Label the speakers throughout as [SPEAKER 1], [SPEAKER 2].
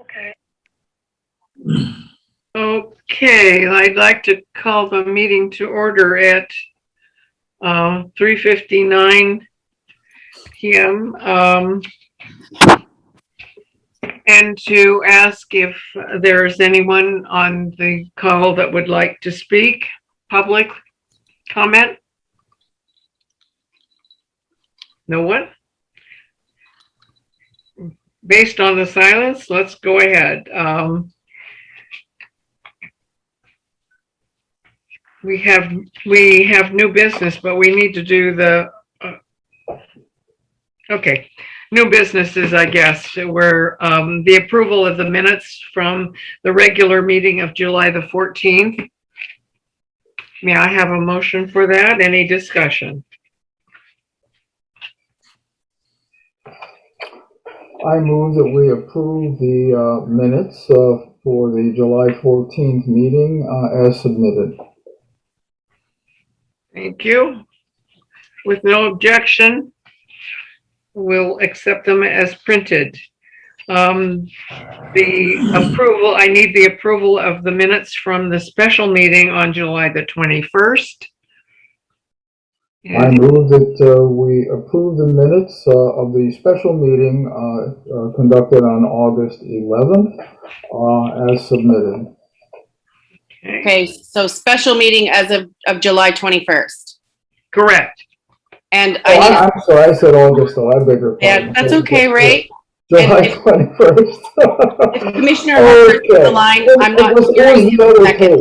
[SPEAKER 1] Okay.
[SPEAKER 2] Okay, I'd like to call the meeting to order at 3:59 p.m. And to ask if there's anyone on the call that would like to speak, public comment? No one? Based on the silence, let's go ahead. We have new business, but we need to do the okay. New businesses, I guess, were the approval of the minutes from the regular meeting of July the 14th. May I have a motion for that? Any discussion?
[SPEAKER 3] I move that we approve the minutes for the July 14th meeting as submitted.
[SPEAKER 2] Thank you. With no objection, we'll accept them as printed. The approval, I need the approval of the minutes from the special meeting on July the 21st.
[SPEAKER 3] I move that we approve the minutes of the special meeting conducted on August 11th as submitted.
[SPEAKER 4] Okay, so special meeting as of July 21st.
[SPEAKER 2] Correct.
[SPEAKER 4] And
[SPEAKER 3] I'm sorry, I said August, though. I beg your pardon.
[SPEAKER 4] Yeah, that's okay, Ray.
[SPEAKER 3] July 21st.
[SPEAKER 4] If Commissioner Harper is the line, I'm not hearing you. Okay.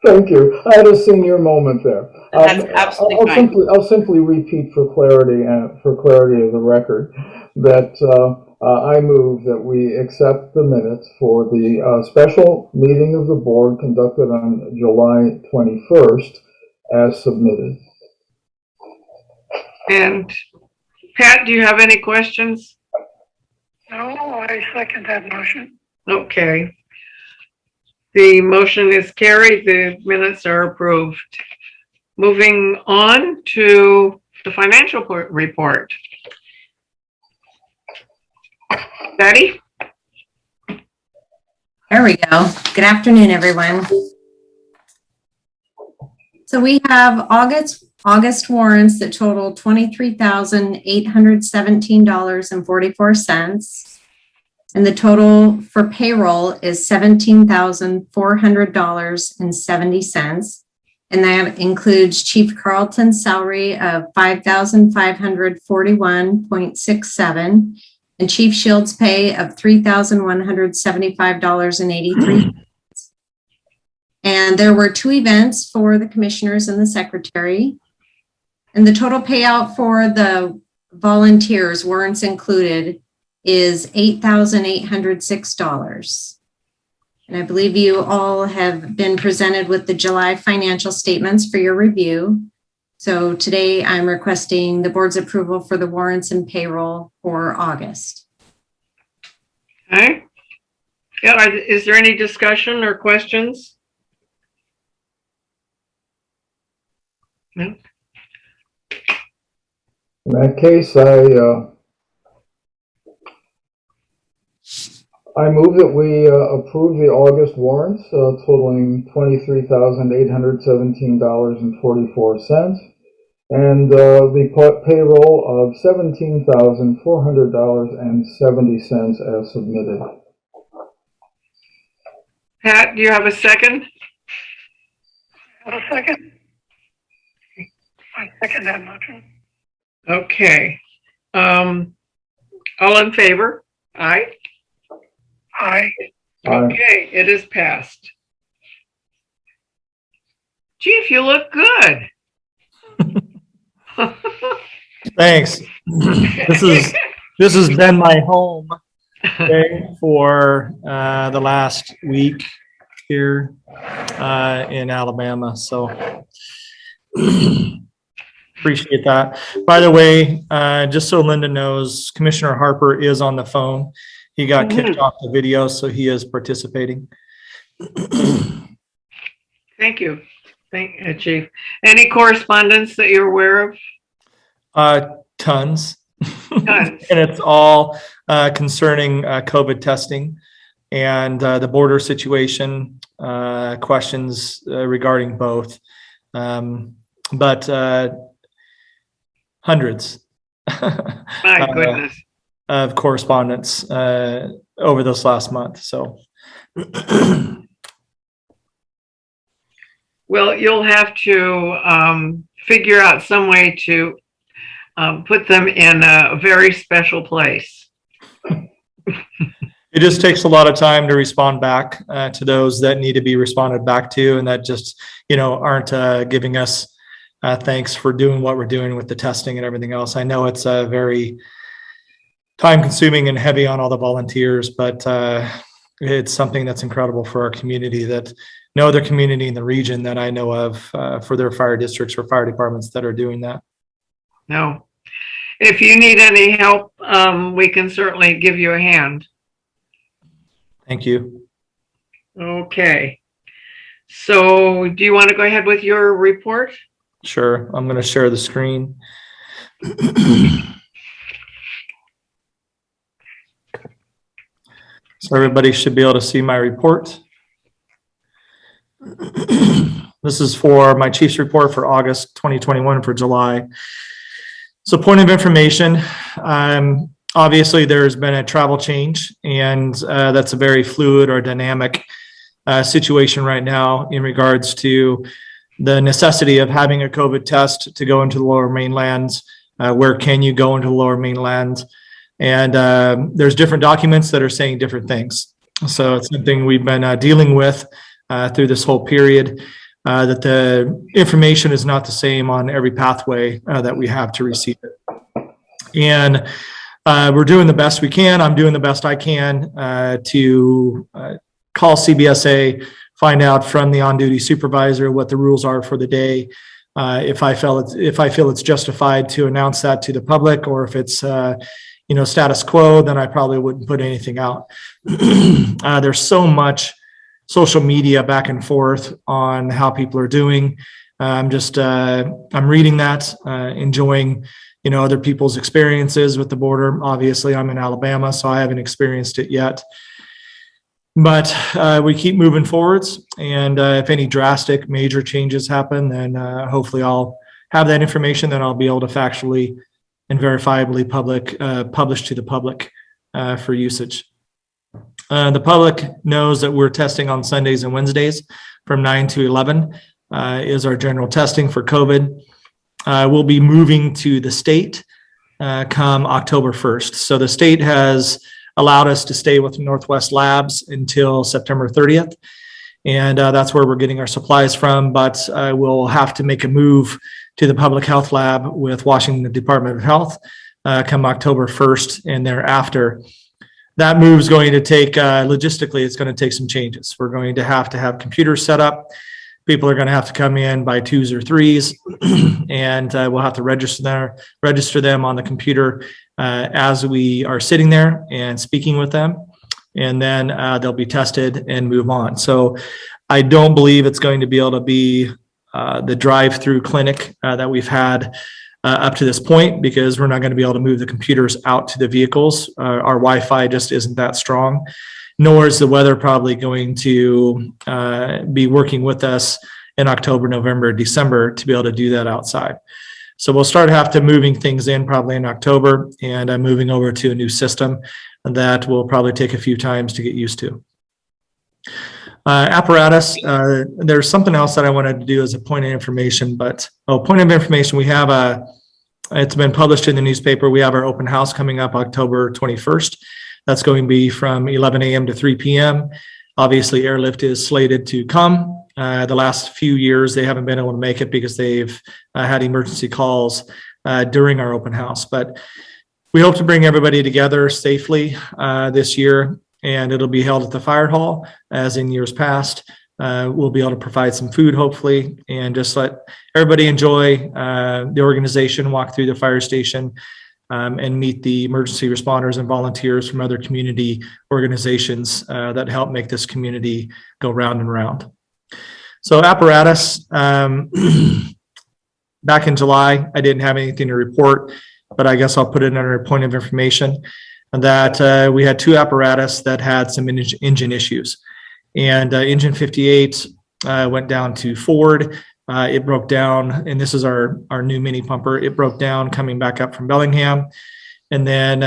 [SPEAKER 3] Thank you. I had a senior moment there.
[SPEAKER 4] That's absolutely fine.
[SPEAKER 3] I'll simply repeat for clarity and for clarity of the record that I move that we accept the minutes for the special meeting of the board conducted on July 21st as submitted.
[SPEAKER 2] And Pat, do you have any questions?
[SPEAKER 1] No, I second that motion.
[SPEAKER 2] Okay. The motion is carried. The minutes are approved. Moving on to the financial report. Betty?
[SPEAKER 5] There we go. Good afternoon, everyone. So we have August warrants that total $23,817.44. And the total for payroll is $17,400.70. And that includes Chief Carlton's salary of $5,541.67 and Chief Shield's pay of $3,175.83. And there were 2 events for the commissioners and the secretary. And the total payout for the volunteers, warrants included, is $8,806. And I believe you all have been presented with the July financial statements for your review. So today I'm requesting the board's approval for the warrants and payroll for August.
[SPEAKER 2] Okay. Yeah, is there any discussion or questions? No.
[SPEAKER 3] In that case, I move that we approve the August warrants totaling $23,817.44 and the payroll of $17,400.70 as submitted.
[SPEAKER 2] Pat, do you have a second?
[SPEAKER 1] A second. I second that motion.
[SPEAKER 2] Okay. All in favor? Aye.
[SPEAKER 1] Aye.
[SPEAKER 2] Okay, it is passed. Chief, you look good.
[SPEAKER 6] Thanks. This has been my home for the last week here in Alabama. So appreciate that. By the way, just so Linda knows, Commissioner Harper is on the phone. He got kicked off the video, so he is participating.
[SPEAKER 2] Thank you. Thank you, Chief. Any correspondence that you're aware of?
[SPEAKER 6] Tons.
[SPEAKER 2] Good.
[SPEAKER 6] And it's all concerning COVID testing and the border situation, questions regarding both. But hundreds
[SPEAKER 2] My goodness.
[SPEAKER 6] of correspondence over this last month. So
[SPEAKER 2] Well, you'll have to figure out some way to put them in a very special place.
[SPEAKER 6] it just takes a lot of time to respond back to those that need to be responded back to, and that just, aren't giving us thanks for doing what we're doing with the testing and everything else. I know it's very time consuming and heavy on all the volunteers, but it's something that's incredible for our community that no other community in the region that I know of for their fire districts or fire departments that are doing that.
[SPEAKER 2] No. If you need any help, we can certainly give you a hand.
[SPEAKER 6] Thank you.
[SPEAKER 2] Okay. So do you want to go ahead with your report?
[SPEAKER 6] Sure. I'm going to share the screen. So everybody should be able to see my report. This is for my chief's report for August 2021 for July. So point of information, obviously there's been a travel change, and that's a very fluid or dynamic situation right now in regards to the necessity of having a COVID test to go into the lower mainland. Where can you go into the lower mainland? And there's different documents that are saying different things. So it's something we've been dealing with through this whole period, that the information is not the same on every pathway that we have to receive it. And we're doing the best we can. I'm doing the best I can to call CBSA, find out from the on-duty supervisor what the rules are for the day. If I feel it's justified to announce that to the public, or if it's status quo, then I probably wouldn't put anything out. There's so much social media back and forth on how people are doing. I'm reading that, enjoying, other people's experiences with the border. Obviously, I'm in Alabama, so I haven't experienced it yet. But we keep moving forwards, and if any drastic major changes happen, then hopefully I'll have that information that I'll be able to factually and verifiably publish to the public for usage. The public knows that we're testing on Sundays and Wednesdays from 9 to 11 is our general testing for COVID. We'll be moving to the state come October 1st. So the state has allowed us to stay with Northwest Labs until September 30th. And that's where we're getting our supplies from, but we'll have to make a move to the public health lab with Washington Department of Health come October 1st and thereafter. That move is going to take, logistically, it's going to take some changes. We're going to have computers set up. People are going to have to come in by 2s or 3s, and we'll have to register them on the computer as we are sitting there and speaking with them. And then they'll be tested and move on. So I don't believe it's going to be able to be the drive-through clinic that we've had up to this point, because we're not going to be able to move the computers out to the vehicles. Our Wi-Fi just isn't that strong, nor is the weather probably going to be working with us in October, November, December to be able to do that outside. So we'll start moving things in probably in October, and moving over to a new system that will probably take a few times to get used to. Apparatus, there's something else that I wanted to do as a point of information, we have it's been published in the newspaper. We have our open house coming up October 21st. That's going to be from 11 a.m. to 3 p.m. Obviously, Airlift is slated to come. The last few years, they haven't been able to make it because they've had emergency calls during our open house. But we hope to bring everybody together safely this year, and it'll be held at the fire hall as in years past. We'll be able to provide some food, hopefully, and just let everybody enjoy the organization, walk through the fire station, and meet the emergency responders and volunteers from other community organizations that help make this community go round and round. So apparatus, back in July, I didn't have anything to report. but I guess I'll put it under a point of information that we had two apparatus that had some engine issues. And engine 58 went down to Ford. It broke down, and this is our new mini pumper. It broke down coming back up from Bellingham. And then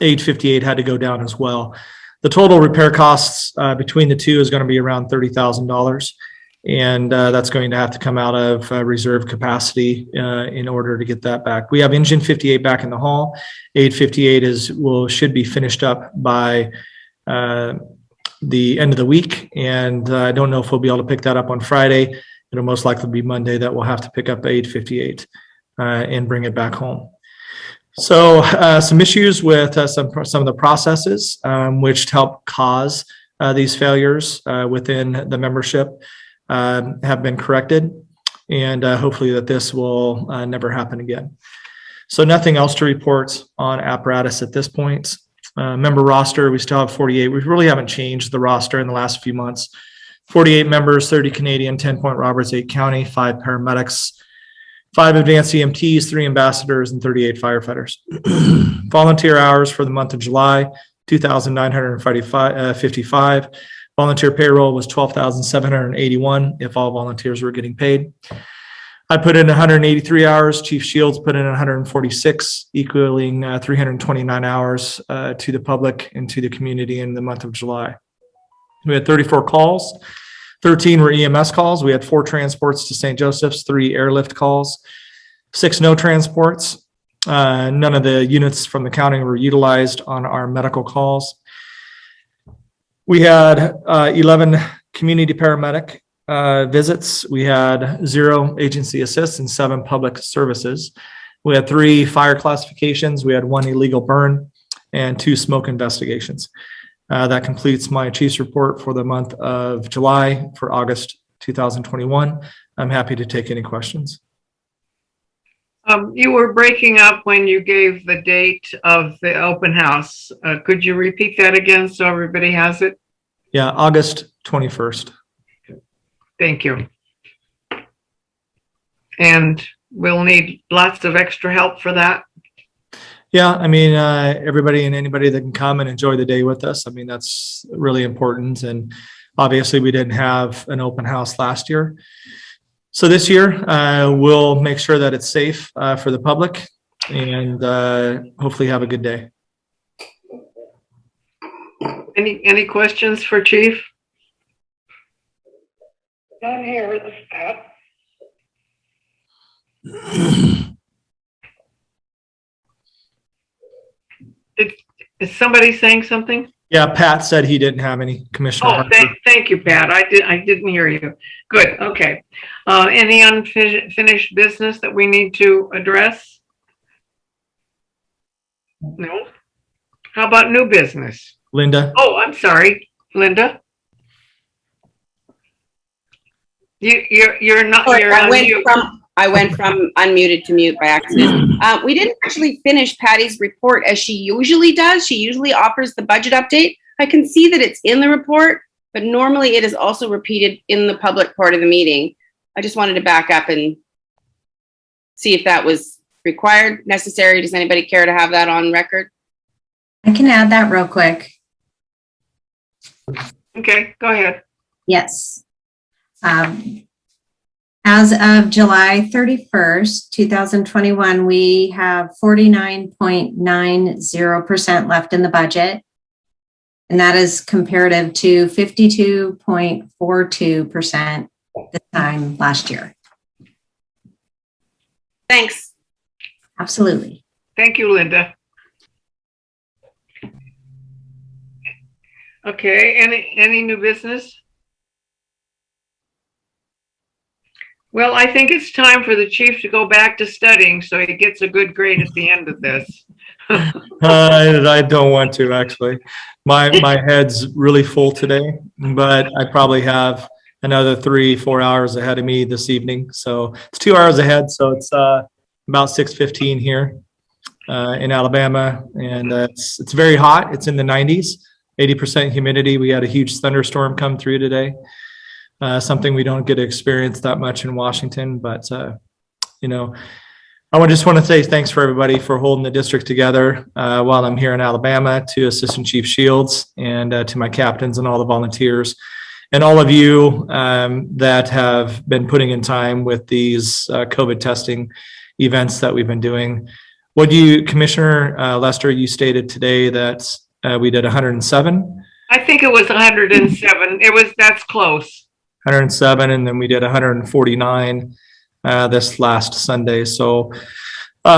[SPEAKER 6] 858 had to go down as well. The total repair costs between the two is going to be around $30,000. And that's going to have to come out of reserve capacity in order to get that back. We have engine 58 back in the hall. 858 should be finished up by the end of the week. And I don't know if we'll be able to pick that up on Friday. It'll most likely be Monday that we'll have to pick up 858 and bring it back home. So some issues with some of the processes which help cause these failures within the membership have been corrected, and hopefully that this will never happen again. So nothing else to report on apparatus at this point. Member roster, we still have 48. We really haven't changed the roster in the last few months. 48 members, 30 Canadian, 10 Point Roberts, 8 County, 5 paramedics, 5 advanced EMTs, 3 ambassadors, and 38 firefighters. Volunteer hours for the month of July, 2,955. Volunteer payroll was 12,781 if all volunteers were getting paid. I put in 183 hours. Chief Shields put in 146, equaling 329 hours to the public and to the community in the month of July. We had 34 calls. 13 were EMS calls. We had 4 transports to St. Joseph's, 3 airlift calls, 6 no transports. None of the units from the county were utilized on our medical calls. We had 11 community paramedic visits. We had 0 agency assists and 7 public services. We had 3 fire classifications. We had 1 illegal burn and 2 smoke investigations. That completes my chief's report for the month of July for August 2021. I'm happy to take any questions.
[SPEAKER 2] You were breaking up when you gave the date of the open house. Could you repeat that again so everybody has it?
[SPEAKER 6] Yeah, August 21st.
[SPEAKER 2] Thank you. And we'll need lots of extra help for that.
[SPEAKER 6] Yeah, I mean, everybody and anybody that can come and enjoy the day with us. I mean, that's really important. And obviously we didn't have an open house last year. So this year we'll make sure that it's safe for the public and hopefully have a good day.
[SPEAKER 2] Any questions for Chief?
[SPEAKER 1] None here, this is Pat.
[SPEAKER 2] Is somebody saying something?
[SPEAKER 6] Yeah, Pat said he didn't have any, Commissioner.
[SPEAKER 2] Oh, thank you, Pat. I didn't hear you. Good. Okay. Any unfinished business that we need to address? No. How about new business?
[SPEAKER 6] Linda.
[SPEAKER 2] Oh, I'm sorry, Linda. You're not.
[SPEAKER 4] Sorry,
[SPEAKER 2] You're
[SPEAKER 4] I went from unmuted to mute by accident. We didn't actually finish Patty's report as she usually does. She usually offers the budget update. I can see that it's in the report, but normally it is also repeated in the public part of the meeting. I just wanted to back up and see if that was required, necessary. Does anybody care to have that on record?
[SPEAKER 5] I can add that real quick.
[SPEAKER 2] Okay, go ahead.
[SPEAKER 5] Yes. As of July 31st, 2021, we have 49.90% left in the budget. And that is comparative to 52.42% this time last year.
[SPEAKER 4] Thanks.
[SPEAKER 5] Absolutely.
[SPEAKER 2] Thank you, Linda. Okay, any new business? Well, I think it's time for the chief to go back to studying so he gets a good grade at the end of this.
[SPEAKER 6] I don't want to, actually. My head's really full today, but I probably have another 3-4 hours ahead of me this evening. So it's 2 hours ahead. So it's about 6:15 here in Alabama, and it's very hot. It's in the 90s, 80% humidity. We had a huge thunderstorm come through today. Something we don't get to experience that much in Washington, but you know, I just want to say thanks for everybody for holding the district together while I'm here in Alabama, to Assistant Chief Shields and to my captains and all the volunteers and all of you that have been putting in time with these COVID testing events that we've been doing. What do you, Commissioner Lester, you stated today that we did 107?
[SPEAKER 2] I think it was 107. That's close.
[SPEAKER 6] 107, and then we did 149 this last Sunday. So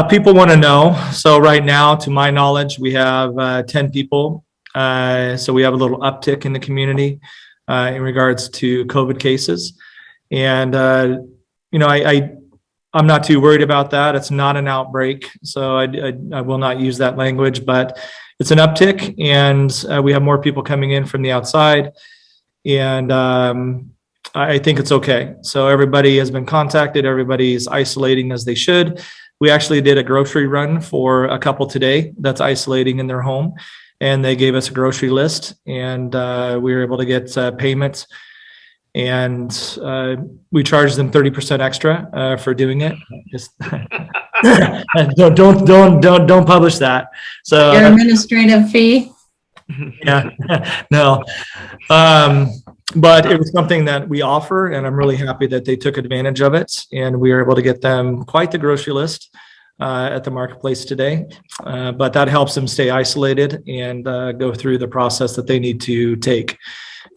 [SPEAKER 6] people want to know. So right now, to my knowledge, we have 10 people. So we have a little uptick in the community in regards to COVID cases. And, I'm not too worried about that. It's not an outbreak. So I will not use that language, but it's an uptick, and we have more people coming in from the outside. And I think it's okay. So everybody has been contacted. Everybody's isolating as they should. We actually did a grocery run for a couple today that's isolating in their home, and they gave us a grocery list, and we were able to get payment, and we charged them 30% extra for doing it. Just don't publish that. So
[SPEAKER 5] Your administrative fee?
[SPEAKER 6] yeah, no. But it was something that we offer, and I'm really happy that they took advantage of it, and we were able to get them quite the grocery list at the marketplace today. But that helps them stay isolated and go through the process that they need to take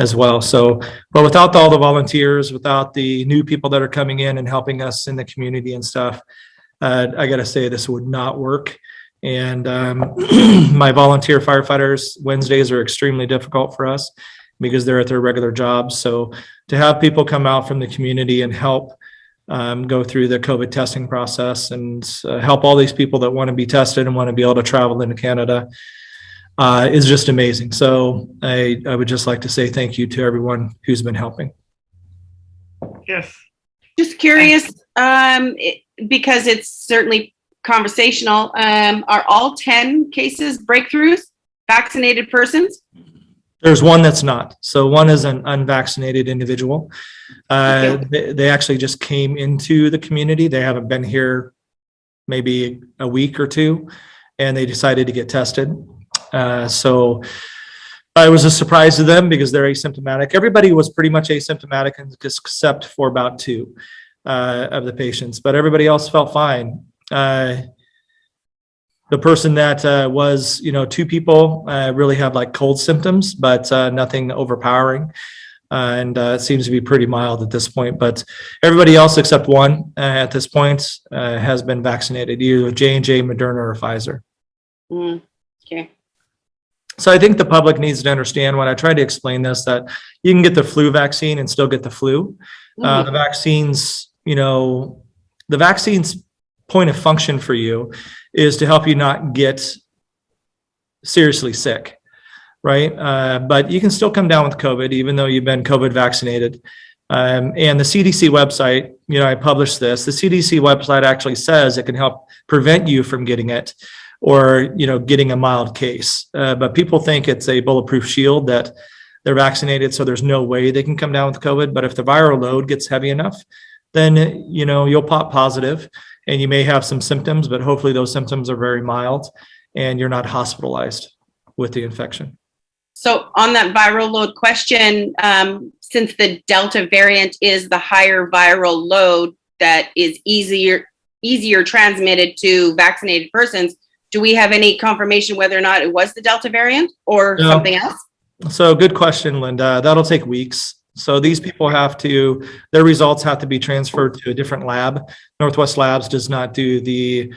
[SPEAKER 6] as well. So, but without all the volunteers, without the new people that are coming in and helping us in the community and stuff, I got to say this would not work. And my volunteer firefighters, Wednesdays are extremely difficult for us because they're at their regular jobs. So to have people come out from the community and help go through the COVID testing process and help all these people that want to be tested and want to be able to travel into Canada is just amazing. So I would just like to say thank you to everyone who's been helping.
[SPEAKER 2] Yes.
[SPEAKER 4] Just curious, because it's certainly conversational. Are all 10 cases breakthroughs, vaccinated persons?
[SPEAKER 6] There's one that's not. So one is an unvaccinated individual. They actually just came into the community. They haven't been here maybe a week or two, and they decided to get tested. So it was a surprise to them because they're asymptomatic. Everybody was pretty much asymptomatic except for about 2 of the patients, but everybody else felt fine. The person that was, 2 people really had like cold symptoms, but nothing overpowering. And it seems to be pretty mild at this point. But everybody else except one at this point has been vaccinated, either with J&J, Moderna, or Pfizer.
[SPEAKER 4] Okay.
[SPEAKER 6] So I think the public needs to understand, when I try to explain this, that you can get the flu vaccine and still get the flu. The vaccine's point of function for you is to help you not get seriously sick, right? But you can still come down with COVID, even though you've been COVID vaccinated. And the CDC website, I published this. The CDC website actually says it can help prevent you from getting it, or, getting a mild case. But people think it's a bulletproof shield, that they're vaccinated, so there's no way they can come down with COVID. But if the viral load gets heavy enough, then, you'll pop positive and you may have some symptoms, but hopefully those symptoms are very mild and you're not hospitalized with the infection.
[SPEAKER 4] So on that viral load question, since the Delta variant is the higher viral load that is easier transmitted to vaccinated persons, do we have any confirmation whether or not it was the Delta variant or something else?
[SPEAKER 6] So good question, Linda. That'll take weeks. So these people their results have to be transferred to a different lab. Northwest Labs does not do the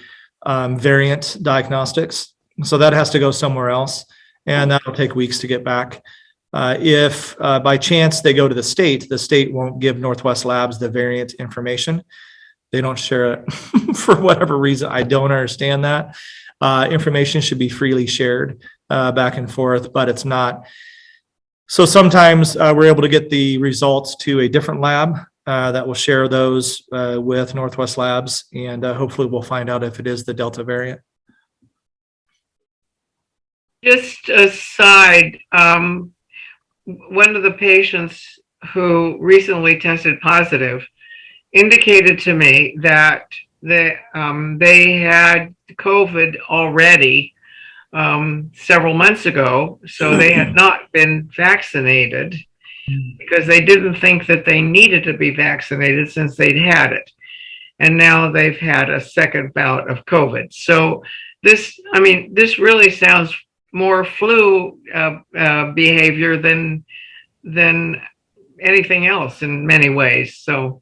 [SPEAKER 6] variant diagnostics. So that has to go somewhere else, and that'll take weeks to get back. If by chance they go to the state won't give Northwest Labs the variant information. They don't share it for whatever reason. I don't understand that. Information should be freely shared back and forth, but it's not. So sometimes we're able to get the results to a different lab that will share those with Northwest Labs, and hopefully we'll find out if it is the Delta variant.
[SPEAKER 2] Just aside, one of the patients who recently tested positive indicated to me that they had COVID already several months ago, so they had not been vaccinated because they didn't think that they needed to be vaccinated since they'd had it. And now they've had a second bout of COVID. So this really sounds more flu behavior than anything else in many ways. So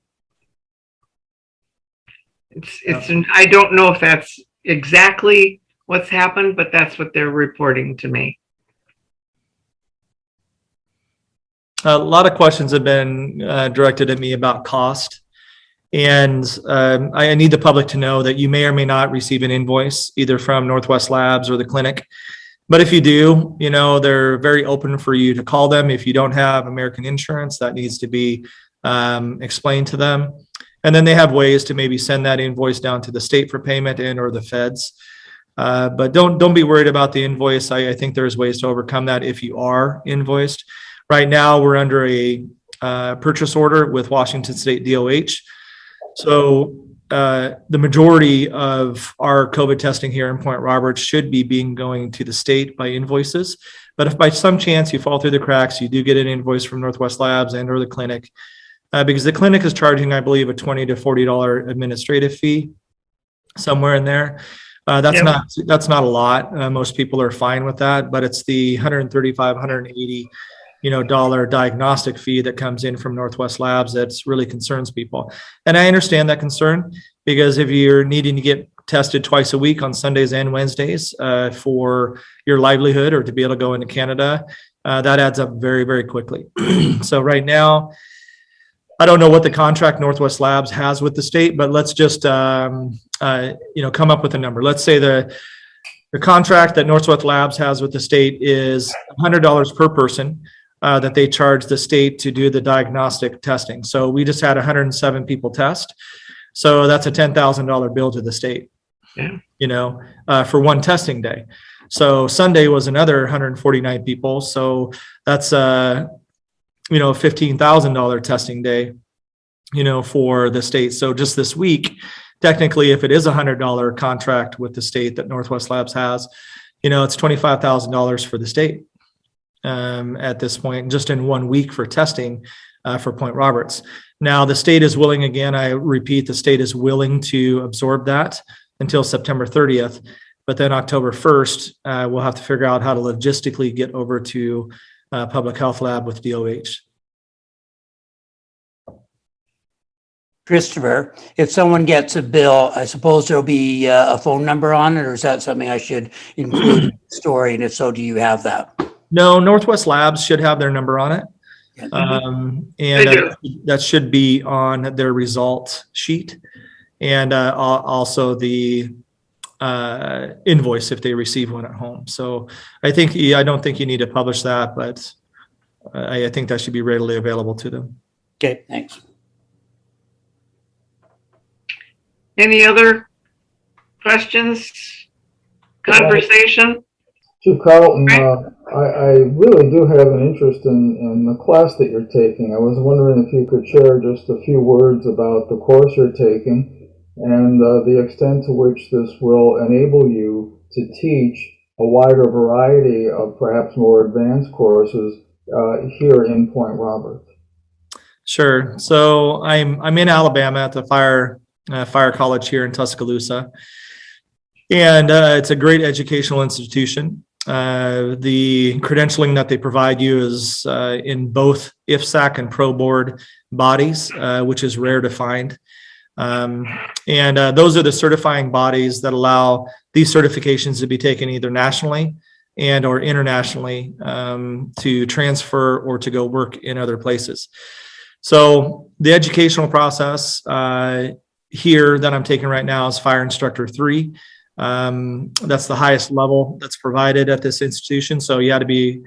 [SPEAKER 2] I don't know if that's exactly what's happened, but that's what they're reporting to me.
[SPEAKER 6] A lot of questions have been directed at me about cost. And I need the public to know that you may or may not receive an invoice either from Northwest Labs or the clinic. But if you do, they're very open for you to call them. If you don't have American insurance, that needs to be explained to them. And then they have ways to maybe send that invoice down to the state for payment and or the feds. But don't be worried about the invoice. I think there's ways to overcome that if you are invoiced. Right now, we're under a purchase order with Washington State DOH. So the majority of our COVID testing here in Point Roberts should be going to the state by invoices. But if by some chance you fall through the cracks, you do get an invoice from Northwest Labs and or the clinic, because the clinic is charging, I believe, a $20 to $40 administrative fee, somewhere in there. That's not a lot. Most people are fine with that, but it's the $135, $180 dollar diagnostic fee that comes in from Northwest Labs that's really concerns people. And I understand that concern, because if you're needing to get tested twice a week on Sundays and Wednesdays for your livelihood or to be able to go into Canada, that adds up very, very quickly. So right now, I don't know what the contract Northwest Labs has with the state, but let's just come up with a number. Let's say the contract that Northwest Labs has with the state is $100 per person that they charge the state to do the diagnostic testing. So we just had 107 people test. So that's a $10,000 bill to the state, for one testing day. So Sunday was another 149 people. So that's $15,000 testing day, for the state. So just this week, technically, if it is a $100 contract with the state that Northwest Labs has, it's $25,000 for the state at this point, just in 1 week for testing for Point Roberts. Now, the state is willing, again, I repeat, the state is willing to absorb that until September 30th. But then October 1st, we'll have to figure out how to logistically get over to Public Health Lab with DOH.
[SPEAKER 7] Christopher, if someone gets a bill, I suppose there'll be a phone number on it, or is that something I should include in the story? And if so, do you have that?
[SPEAKER 6] No, Northwest Labs should have their number on it. That should be on their result sheet, and also the invoice if they receive one at home. So I don't think you need to publish that, but I think that should be readily available to them.
[SPEAKER 7] Okay, thanks.
[SPEAKER 2] Any other questions? Conversation?
[SPEAKER 3] Chief Carlton, I really do have an interest in the class that you're taking. I was wondering if you could share just a few words about the course you're taking and the extent to which this will enable you to teach a wider variety of perhaps more advanced courses here in Point Roberts. Sure.
[SPEAKER 6] So I'm in Alabama at the Fire College here in Tuscaloosa, and it's a great educational institution. The credentialing that they provide you is in both IFSAC and Pro Board bodies, which is rare to find. And those are the certifying bodies that allow these certifications to be taken either nationally and or internationally to transfer or to go work in other places. So the educational process here that I'm taking right now is Fire Instructor 3. That's the highest level that's provided at this institution. So you had to be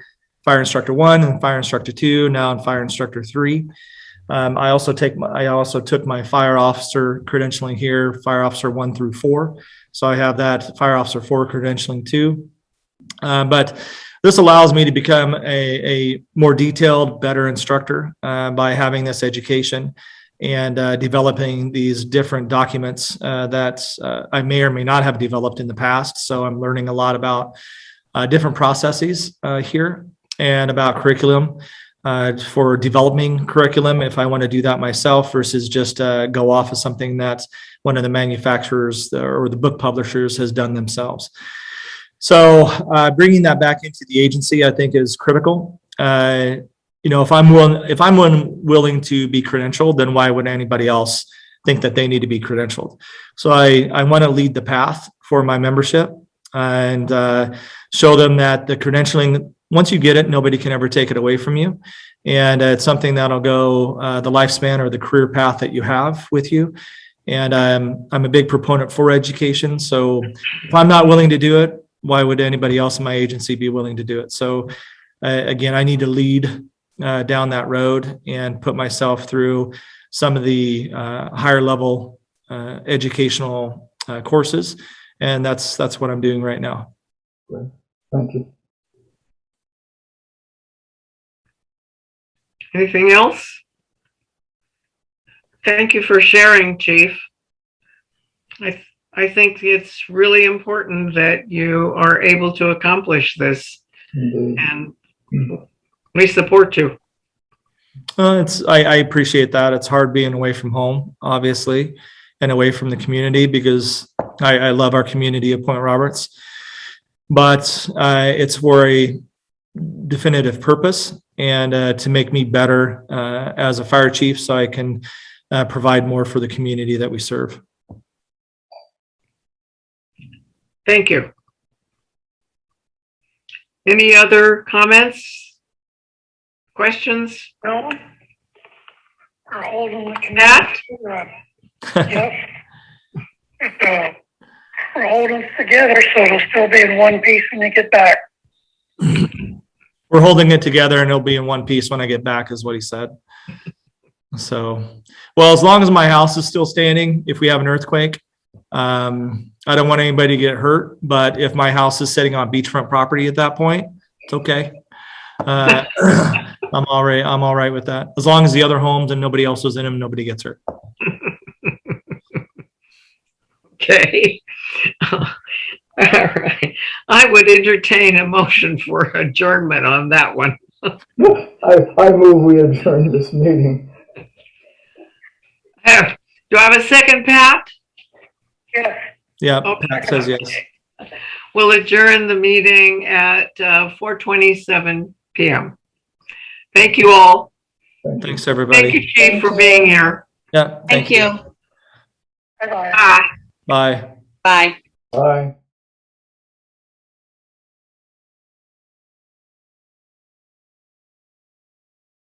[SPEAKER 6] Fire Instructor 1 and Fire Instructor 2, now I'm Fire Instructor 3. I also took my Fire Officer credentialing here, Fire Officer 1 through 4. So I have that Fire Officer 4 credentialing too. But this allows me to become a more detailed, better instructor by having this education. and developing these different documents that I may or may not have developed in the past. So I'm learning a lot about different processes here and about curriculum for developing curriculum if I want to do that myself versus just go off of something that one of the manufacturers or the book publishers has done themselves. So bringing that back into the agency, I think, is critical. If I'm willing to be credentialed, then why would anybody else think that they need to be credentialed? So I want to lead the path for my membership and show them that the credentialing, once you get it, nobody can ever take it away from you. And it's something that'll go the lifespan or the career path that you have with you. And I'm a big proponent for education. So if I'm not willing to do it, why would anybody else in my agency be willing to do it? So again, I need to lead down that road and put myself through some of the higher level educational courses. And that's what I'm doing right now.
[SPEAKER 3] Great. Thank you.
[SPEAKER 2] Anything else? Thank you for sharing, Chief. I think it's really important that you are able to accomplish this,
[SPEAKER 3] Indeed.
[SPEAKER 2] and we support you.
[SPEAKER 6] I appreciate that. It's hard being away from home, obviously, and away from the community because I love our community of Point Roberts. But it's for a definitive purpose and to make me better as a fire chief so I can provide more for the community that we serve.
[SPEAKER 2] Thank you. Any other comments? Questions?
[SPEAKER 1] No? We're holding the
[SPEAKER 2] Nat?
[SPEAKER 1] Yes. We're holding it together so it'll still be in one piece when you get back.
[SPEAKER 6] We're holding it together and it'll be in one piece when I get back, is what he said. So, well, as long as my house is still standing, if we have an earthquake, I don't want anybody to get hurt, but if my house is sitting on beachfront property at that point, it's okay. I'm all right with that. As long as the other homes and nobody else was in them, nobody gets hurt.
[SPEAKER 2] Okay. All right. I would entertain a motion for adjournment on that one.
[SPEAKER 3] I move we adjourn this meeting.
[SPEAKER 2] Do I have a second, Pat?
[SPEAKER 1] Yes.
[SPEAKER 6] Yeah,
[SPEAKER 2] Okay.
[SPEAKER 6] Pat says yes.
[SPEAKER 2] We'll adjourn the meeting at 4:27 p.m. Thank you all.
[SPEAKER 3] Thank you.
[SPEAKER 6] Thanks, everybody.
[SPEAKER 2] Thank you, Chief, for being here.
[SPEAKER 6] Yeah,
[SPEAKER 4] Thank you.
[SPEAKER 1] Bye-bye.
[SPEAKER 2] Bye.
[SPEAKER 6] Bye.
[SPEAKER 4] Bye.
[SPEAKER 3] Bye.